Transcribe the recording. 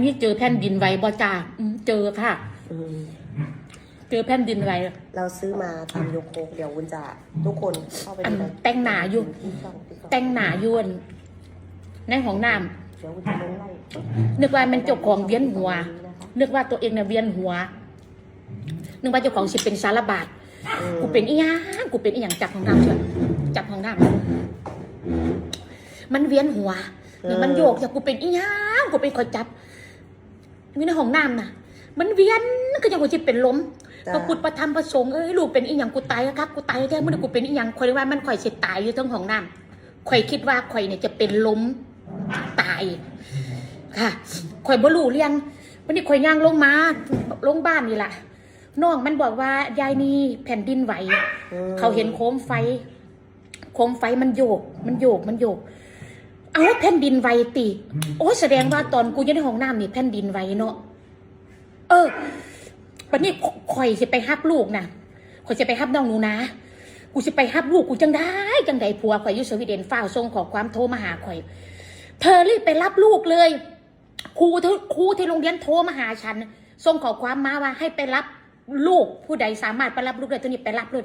นี่เจอแผ่นดินไหวบ่จ้าเจอค่ะ เจอแผ่นดินไหวเราซื้อมาทำโยโกเดี๋ยววุ้นจะทุกคนเข้าไปดู แต่งหนาอยู่แต่งหนาอยู่ในห้องน้ำเดี๋ยววุ้นจะลงไล่นึกว่ามันเจ้าของเวียนหัวนึกว่าตัวเองเนี่ยเวียนหัวนึกว่าเจ้าของสิเป็นสารบาดกูเป็นอีหยังกูเป็นอีหยังจับห้องน้ำเชื่อจับห้องน้ำมันเวียนหัวมันโยกจากกูเป็นอีหยังกูเป็นคอยจับมีในห้องน้ำน่ะมันเวียนก็ยังกูจะเป็นล้มพระพุทธพระธรรมพระสงฆ์ลูกเป็นอีหยังกูตายครับกูตายแท้เมื่อกูเป็นอีหยังคอยว่ามันคอยเสียตายอยู่ทั้งห้องน้ำคอยคิดว่าคอยเนี่ยจะเป็นล้มตายค่ะคอยบ่รู้เรียงวันนี้คอยย่างลงมาลงบ้านนี่แหละน้องมันบอกว่ายายนี่แผ่นดินไหวเขาเห็นโคมไฟมันโยกเอาแผ่นดินไหวติโอ้แสดงว่าตอนกูอยู่ในห้องน้ำนี่แผ่นดินไหวเนาะวันนี้ข่อยจะไปฮับลูกนะข่อยจะไปฮับน้องหนูนะกูจะไปฮับลูกกูจังได้ผัวข่อยอยู่สวีเดนฝ้าส่งขอความโทรมาหาข่อยเธอรีบไปรับลูกเลยครูที่โรงเรียนโทรมาหาฉันส่งขอความมาว่าให้ไปรับลูกผู้ใดสามารถไปรับลูกได้ตัวนี้ไปรับเลย